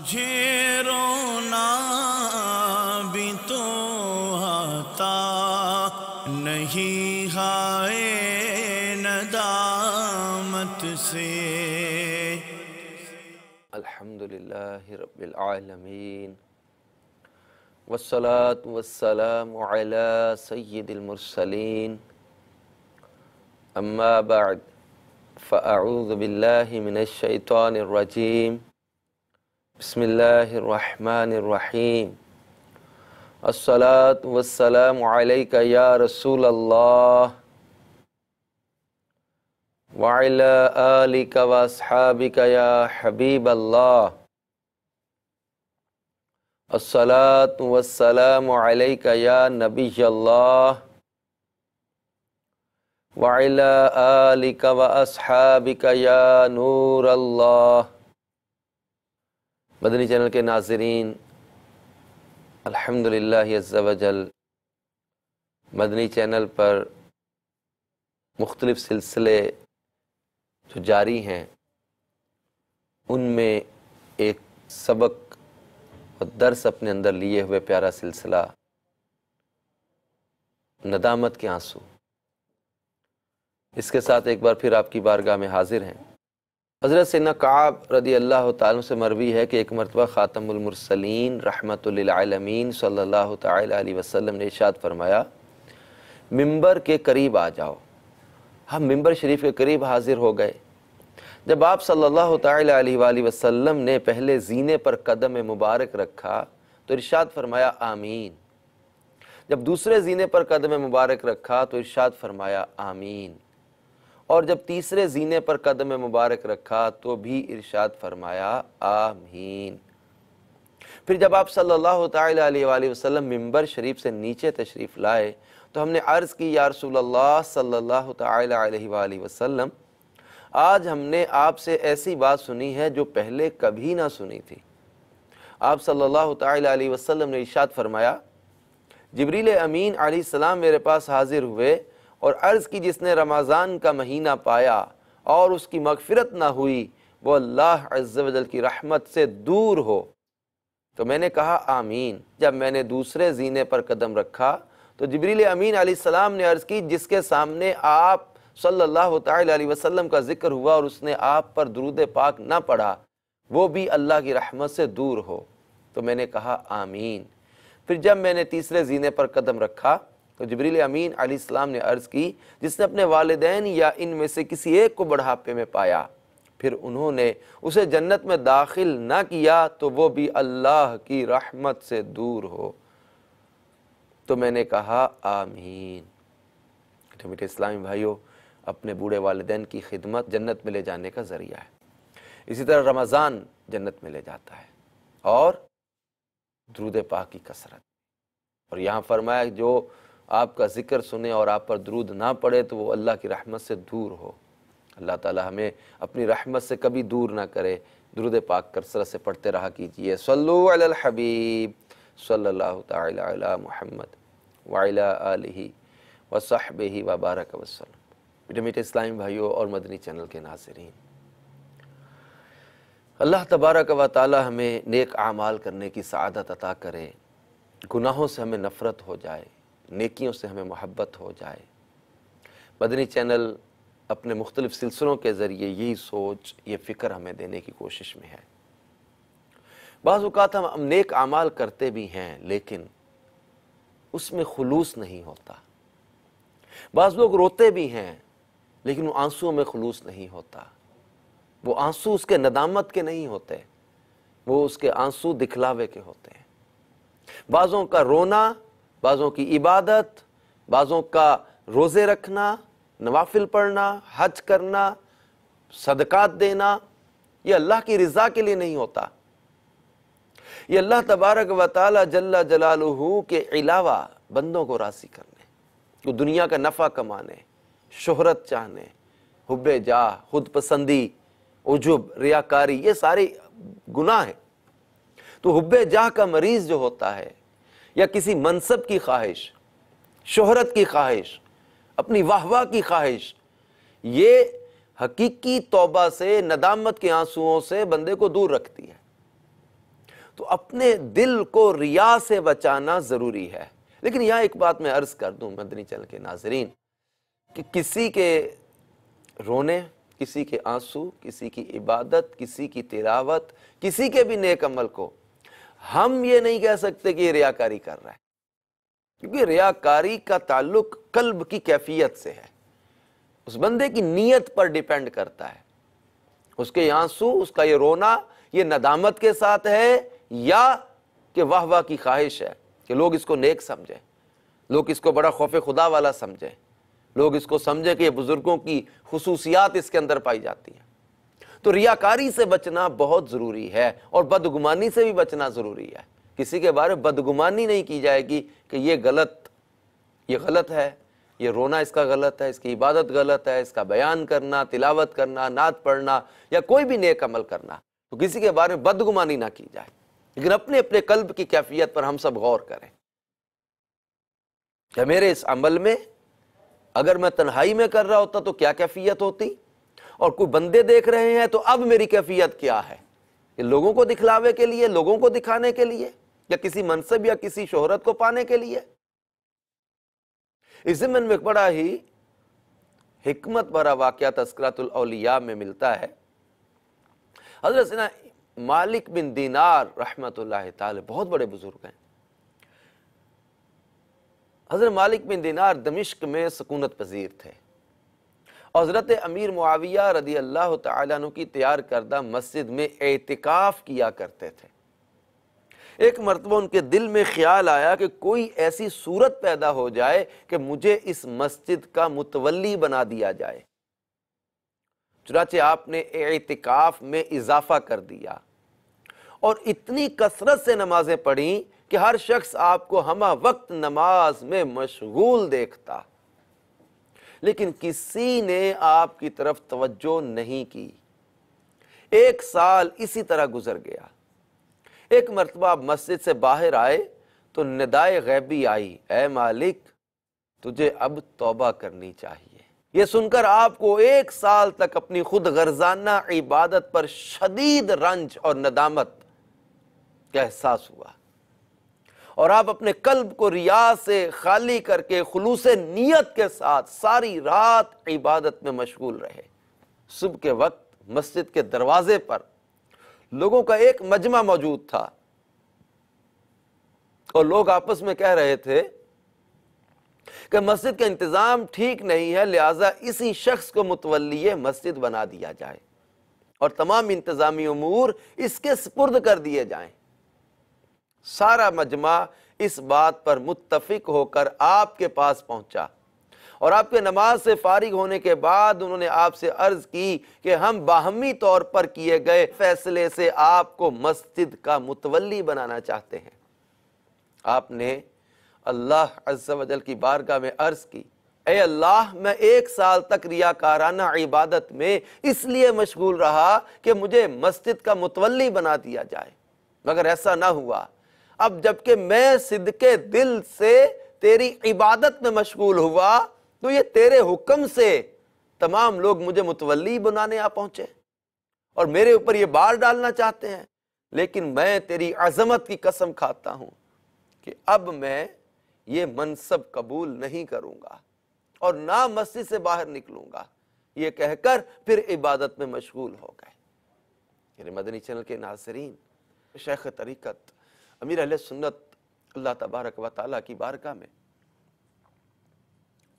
مجھے رونا بھی تو آتا نہیں ہائے ندامت سے۔ الحمدللہ رب العالمین والصلاة والسلام علی سید المرسلین اما بعد فاعوذ باللہ من الشیطان الرجیم بسم اللہ الرحمن الرحیم الصلاة والسلام علیک یا رسول اللہ وعلى آلك واصحابك یا حبیب اللہ الصلاة والسلام علیک یا نبی اللہ وعلى آلك واصحابك یا نور اللہ۔ مدنی چینل کے ناظرین، الحمدللہ عز وجل مدنی چینل پر مختلف سلسلے جو جاری ہیں ان میں ایک سبق اور درس اپنے اندر لیے ہوئے پیارا سلسلہ ندامت کے آنسو، اس کے ساتھ ایک بار پھر آپ کی بارگاہ میں حاضر ہیں۔ حضرت سیدنا کعب رضی اللہ تعالیٰ سے مروی ہے کہ ایک مرتبہ خاتم المرسلین رحمت للعالمین صلی اللہ تعالی علیہ وسلم نے ارشاد فرمایا، ممبر کے قریب آ جاؤ۔ ہم ممبر شریف کے قریب حاضر ہو گئے۔ جب آپ صلی اللہ تعالی علیہ وآلہ وسلم نے پہلے زینے پر قدم مبارک رکھا تو ارشاد فرمایا آمین۔ جب دوسرے زینے پر قدم مبارک رکھا تو ارشاد فرمایا آمین، اور جب تیسرے زینے پر قدم مبارک رکھا تو بھی ارشاد فرمایا آمین۔ پھر جب آپ صلی اللہ تعالی علیہ وآلہ وسلم ممبر شریف سے نیچے تشریف لائے تو ہم نے عرض کی، یا رسول اللہ صلی اللہ تعالی علیہ وآلہ وسلم، آج ہم نے آپ سے ایسی بات سنی ہے جو پہلے کبھی نہ سنی تھی۔ آپ صلی اللہ تعالی علیہ وسلم نے ارشاد فرمایا، جبریل امین علیہ السلام میرے پاس حاضر ہوئے اور عرض کی، جس نے رمضان کا مہینہ پایا اور اس کی مغفرت نہ ہوئی وہ اللہ عز و جل کی رحمت سے دور ہو۔ تو میں نے کہا آمین۔ جب میں نے دوسرے زینے پر قدم رکھا تو جبریل امین علیہ السلام نے عرض کی، جس کے سامنے آپ صلی اللہ تعالی علیہ وسلم کا ذکر ہوا اور اس نے آپ پر درود پاک نہ پڑھا وہ بھی اللہ کی رحمت سے دور ہو۔ تو میں نے کہا آمین۔ پھر جب میں نے تیسرے زینے پر قدم رکھا تو جبریل امین علیہ السلام نے عرض کی، جس نے اپنے والدین یا ان میں سے کسی ایک کو بڑھاپے میں پایا پھر انہوں نے اسے جنت میں داخل نہ کیا تو وہ بھی اللہ کی رحمت سے دور ہو۔ تو میں نے کہا آمین۔ میٹھے اسلامی بھائیوں، اپنے بوڑھے والدین کی خدمت جنت میں لے جانے کا ذریعہ ہے۔ اسی طرح رمضان جنت میں لے جاتا ہے، اور درود پاک کی کثرت۔ اور یہاں فرمایا جو آپ کا ذکر سنے اور آپ پر درود نہ پڑے تو وہ اللہ کی رحمت سے دور ہو۔ اللہ تعالی ہمیں اپنی رحمت سے کبھی دور نہ کرے۔ درود پاک کثرت سے پڑھتے رہا کیجئے۔ صلو علی الحبیب صلی اللہ تعالی علی محمد وعلی آلہ وصحبہ وبارک وسلم۔ میٹھے میٹھے اسلامی بھائیوں اور مدنی چینل کے ناظرین، اللہ تبارک و تعالی ہمیں نیک اعمال کرنے کی سعادت عطا کرے، گناہوں سے ہمیں نفرت ہو جائے، نیکیوں سے ہمیں محبت ہو جائے۔ مدنی چینل اپنے مختلف سلسلوں کے ذریعے یہی سوچ، یہ فکر ہمیں دینے کی کوشش میں ہے۔ بعض اوقات ہم نیک اعمال کرتے بھی ہیں لیکن اس میں خلوص نہیں ہوتا۔ بعض لوگ روتے بھی ہیں لیکن وہ آنسوؤں میں خلوص نہیں ہوتا۔ وہ آنسو اس کے ندامت کے نہیں ہوتے، وہ اس کے آنسو دکھلاوے کے ہوتے ہیں۔ بعضوں کا رونا، بعضوں کی عبادت، بعضوں کا روزے رکھنا، نوافل پڑھنا، حج کرنا، صدقات دینا، یہ اللہ کی رضا کے لیے نہیں ہوتا۔ یہ اللہ تبارک و تعالی جل جلالہ کے علاوہ بندوں کو راضی کرنے، وہ دنیا کا نفع کمانے، شہرت چاہنے، حب جاہ، خود پسندی، عجب، ریاکاری، یہ سارے گناہ ہیں۔ تو حب جاہ کا مریض جو ہوتا ہے، یا کسی منصب کی خواہش، شہرت کی خواہش، اپنی واہ واہ کی خواہش، یہ حقیقی توبہ سے، ندامت کے آنسوؤں سے بندے کو دور رکھتی ہے۔ تو اپنے دل کو ریا سے بچانا ضروری ہے۔ لیکن یہاں ایک بات میں عرض کر دوں مدنی چینل کے ناظرین، کہ کسی کے رونے، کسی کے آنسو، کسی کی عبادت، کسی کی تلاوت، کسی کے بھی نیک عمل کو ہم یہ نہیں کہہ سکتے کہ یہ ریاکاری کر رہا ہے، کیونکہ ریاکاری کا تعلق قلب کی کیفیت سے ہے، اس بندے کی نیت پر ڈیپینڈ کرتا ہے۔ اس کے آنسو، اس کا یہ رونا، یہ ندامت کے ساتھ ہے یا کہ واہ واہ کی خواہش ہے کہ لوگ اس کو نیک سمجھیں، لوگ اس کو بڑا خوف خدا والا سمجھیں، لوگ اس کو سمجھیں کہ یہ بزرگوں کی خصوصیات اس کے اندر پائی جاتی ہیں۔ تو ریاکاری سے بچنا بہت ضروری ہے، اور بدگمانی سے بھی بچنا ضروری ہے۔ کسی کے بارے میں بدگمانی نہیں کی جائے گی کہ یہ غلط ہے، یہ رونا اس کا غلط ہے، اس کی عبادت غلط ہے، اس کا بیان کرنا، تلاوت کرنا، نعت پڑھنا یا کوئی بھی نیک عمل کرنا، تو کسی کے بارے میں بدگمانی نہ کی جائے، لیکن اپنے اپنے قلب کی کیفیت پر ہم سب غور کریں کہ میرے اس عمل میں اگر میں تنہائی میں کر رہا ہوتا تو کیا کیفیت ہوتی، اور کوئی بندے دیکھ رہے ہیں تو اب میری کیفیت کیا ہے، کہ لوگوں کو دکھلاوے کے لیے، لوگوں کو دکھانے کے لیے، یا کسی منصب یا کسی شہرت کو پانے کے لیے۔ اس ضمن میں ایک بڑا ہی حکمت بھرا واقعہ تذکرۃ الاولیاء میں ملتا ہے۔ حضرت سیدنا مالک بن دینار رحمت اللہ تعالی بہت بڑے بزرگ ہیں۔ حضرت مالک بن دینار دمشق میں سکونت پذیر تھے، حضرت امیر معاویہ رضی اللہ تعالیٰ عنہ کی تیار کردہ مسجد میں اعتکاف کیا کرتے تھے۔ ایک مرتبہ ان کے دل میں خیال آیا کہ کوئی ایسی صورت پیدا ہو جائے کہ مجھے اس مسجد کا متولی بنا دیا جائے۔ چنانچہ آپ نے اعتکاف میں اضافہ کر دیا اور اتنی کثرت سے نمازیں پڑھیں کہ ہر شخص آپ کو ہمہ وقت نماز میں مشغول دیکھتا، لیکن کسی نے آپ کی طرف توجہ نہیں کی۔ 1 سال اسی طرح گزر گیا۔ ایک مرتبہ آپ مسجد سے باہر آئے تو ندائے غیبی آئی، اے مالک تجھے اب توبہ کرنی چاہیے۔ یہ سن کر آپ کو 1 سال تک اپنی خود غرضانہ عبادت پر شدید رنج اور ندامت کا احساس ہوا، اور آپ اپنے قلب کو ریا سے خالی کر کے خلوص نیت کے ساتھ ساری رات عبادت میں مشغول رہے۔ صبح کے وقت مسجد کے دروازے پر لوگوں کا ایک مجمع موجود تھا، اور لوگ آپس میں کہہ رہے تھے کہ مسجد کا انتظام ٹھیک نہیں ہے، لہٰذا اسی شخص کو متولی مسجد بنا دیا جائے اور تمام انتظامی امور اس کے سپرد کر دیے جائیں۔ سارا مجمع اس بات پر متفق ہو کر آپ کے پاس پہنچا، اور آپ کے نماز سے فارغ ہونے کے بعد انہوں نے آپ سے عرض کی کہ ہم باہمی طور پر کیے گئے فیصلے سے آپ کو مسجد کا متولی بنانا چاہتے ہیں۔ آپ نے اللہ عز و جل کی بارگاہ میں عرض کی، اے اللہ میں 1 سال تک ریاکارانہ عبادت میں اس لیے مشغول رہا کہ مجھے مسجد کا متولی بنا دیا جائے، مگر ایسا نہ ہوا۔ اب جبکہ میں صدقے دل سے تیری عبادت میں مشغول ہوا تو یہ تیرے حکم سے تمام لوگ مجھے متولی بنانے آ پہنچے اور میرے اوپر یہ بار ڈالنا چاہتے ہیں، لیکن میں تیری عظمت کی قسم کھاتا ہوں کہ اب میں یہ منصب قبول نہیں کروں گا اور نہ مسجد سے باہر نکلوں گا۔ یہ کہہ کر پھر عبادت میں مشغول ہو گئے۔ میرے مدنی چینل کے ناظرین، شیخ طریقت امیر اہل سنت اللہ تبارک و تعالیٰ کی بارگاہ میں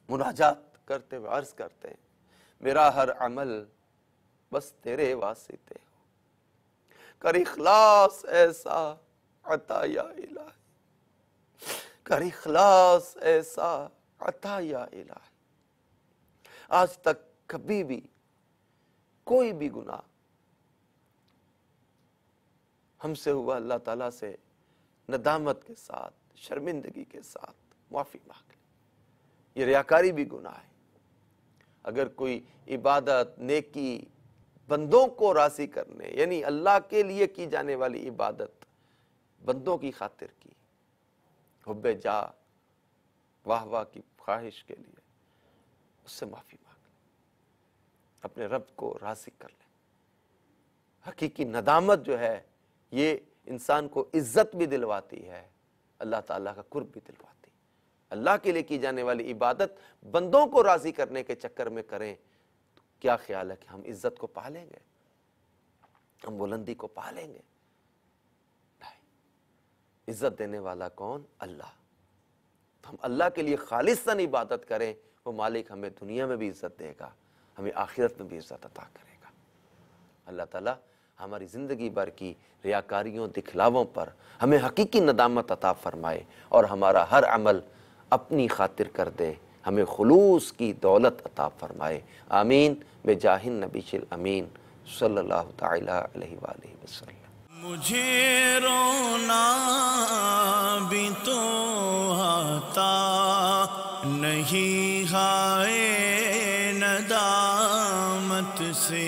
مناجات کرتے ہوئے عرض کرتے ہیں، میرا ہر عمل بس تیرے واسطے ہو، کر اخلاص ایسا عطا یا الہی، کر اخلاص ایسا عطا یا الہی۔ آج تک کبھی بھی کوئی بھی گناہ ہم سے ہوا، اللہ تعالیٰ سے ندامت کے ساتھ، شرمندگی کے ساتھ معافی مانگ لیں۔ یہ ریاکاری بھی گناہ ہے۔ اگر کوئی عبادت، نیکی بندوں کو راضی کرنے، یعنی اللہ کے لیے کی جانے والی عبادت بندوں کی خاطر کی، حب جا، واہ واہ کی خواہش کے لیے، اس سے معافی مانگ لیں، اپنے رب کو راضی کر لیں۔ حقیقی ندامت جو ہے یہ انسان کو عزت بھی دلواتی ہے، اللہ تعالیٰ کا قرب بھی دلواتی ہے۔ اللہ کے لیے کی جانے والی عبادت بندوں کو راضی کرنے کے چکر میں کریں تو کیا خیال ہے کہ ہم عزت کو پا لیں گے، ہم بلندی کو پا لیں گے؟ نہیں، عزت دینے والا کون؟ اللہ۔ تو ہم اللہ کے لیے خالصاً عبادت کریں، وہ مالک ہمیں دنیا میں بھی عزت دے گا، ہمیں آخرت میں بھی عزت عطا کرے گا۔ اللہ تعالیٰ ہماری زندگی بھر کی ریاکاریوں دکھلاووں پر ہمیں حقیقی ندامت عطا فرمائے اور ہمارا ہر عمل اپنی خاطر کر دے، ہمیں خلوص کی دولت عطا فرمائے، آمین بجاہ النبی الامین صلی اللہ تعالی علیہ وآلہ وسلم۔ مجھے رونا بھی تو آتا نہیں ہائے ندامت سے،